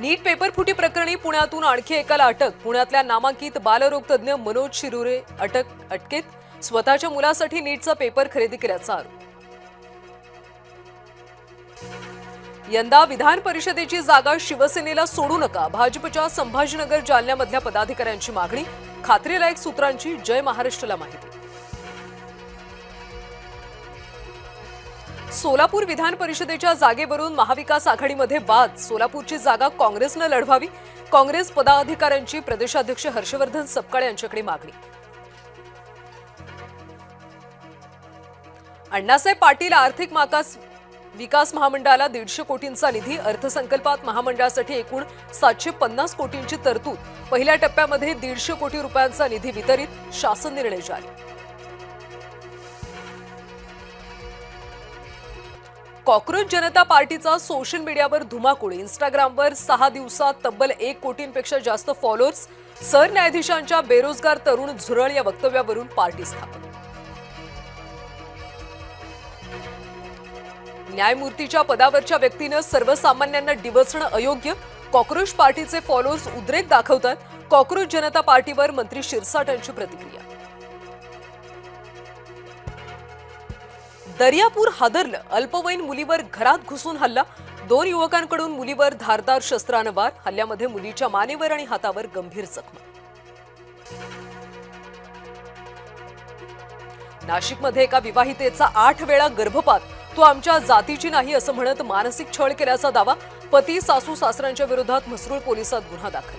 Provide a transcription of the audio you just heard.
नीट paper फुटी प्रकरणी पुण्यातून आणखी एकाला अटक। पुण्यातल्या नामांकित बालरोग तज्ञ मनोज शिरुरे अटकेत। स्वतःच्या मुलासाठी नीटचा पेपर खरेदी केल्याचा आरोप। यंदा विधान परिषदेची जागा शिवसेनेला सोडू नका, भाजपच्या संभाजीनगर जालन्यामधल्या पदाधिकाऱ्यांची मागणी। खात्रीलायक सूत्रांची जय महाराष्ट्रला माहिती। सोलापूर विधान परिषदेच्या जागेवरून महाविकास आघाडीमध्ये वाद। सोलापूरची जागा काँग्रेसने लढवावी, काँग्रेस पदाधिकाऱ्यांची प्रदेशाध्यक्ष हर्षवर्धन सपकाळ यांच्याकडे मागणी। अण्णासाहेब पाटील आर्थिक विकास महामंडळाला 150 कोटींचा निधी। अर्थसंकल्पात महामंडळासाठी एकूण 750 कोटींची तरतूद। पहिल्या टप्प्यामध्ये 150 कोटी रुपयांचा निधी वितरित, शासन निर्णय जारी। कॉकरोच जनता पार्टीचा सोशल मीडियावर धुमाकूळ। इंस्टाग्रामवर 6 दिवसात तब्बल 1 कोटींपेक्षा जास्त फॉलोअर्स। सरन्यायाधीशांच्या बेरोजगार तरुण झुरळ या वक्तव्यावरून पार्टी स्थापन। न्यायमूर्तीच्या पदावरच्या व्यक्तीनं सर्वसामान्यांना डिवचणं अयोग्य। कॉकरोच पार्टीचे फॉलोअर्स उद्रेक दाखवतात। कॉकरोच जनता पार्टीवर मंत्री शिरसाट यांची प्रतिक्रिया। दर्यापूर हादरलं, अल्पवयीन मुलीवर घरात घुसून हल्ला। 2 युवकांकडून मुलीवर धारदार शस्त्रानं वार। हल्ल्यामध्ये मुलीच्या मानेवर आणि हातावर गंभीर जखमा। नाशिकमध्ये एका विवाहितेचा 8 वेळा गर्भपात। तो आमच्या जातीची नाही असं म्हणत मानसिक छळ केल्याचा दावा। पती सासू सासऱ्यांच्या विरोधात म्हसरूळ पोलिसात गुन्हा दाखल।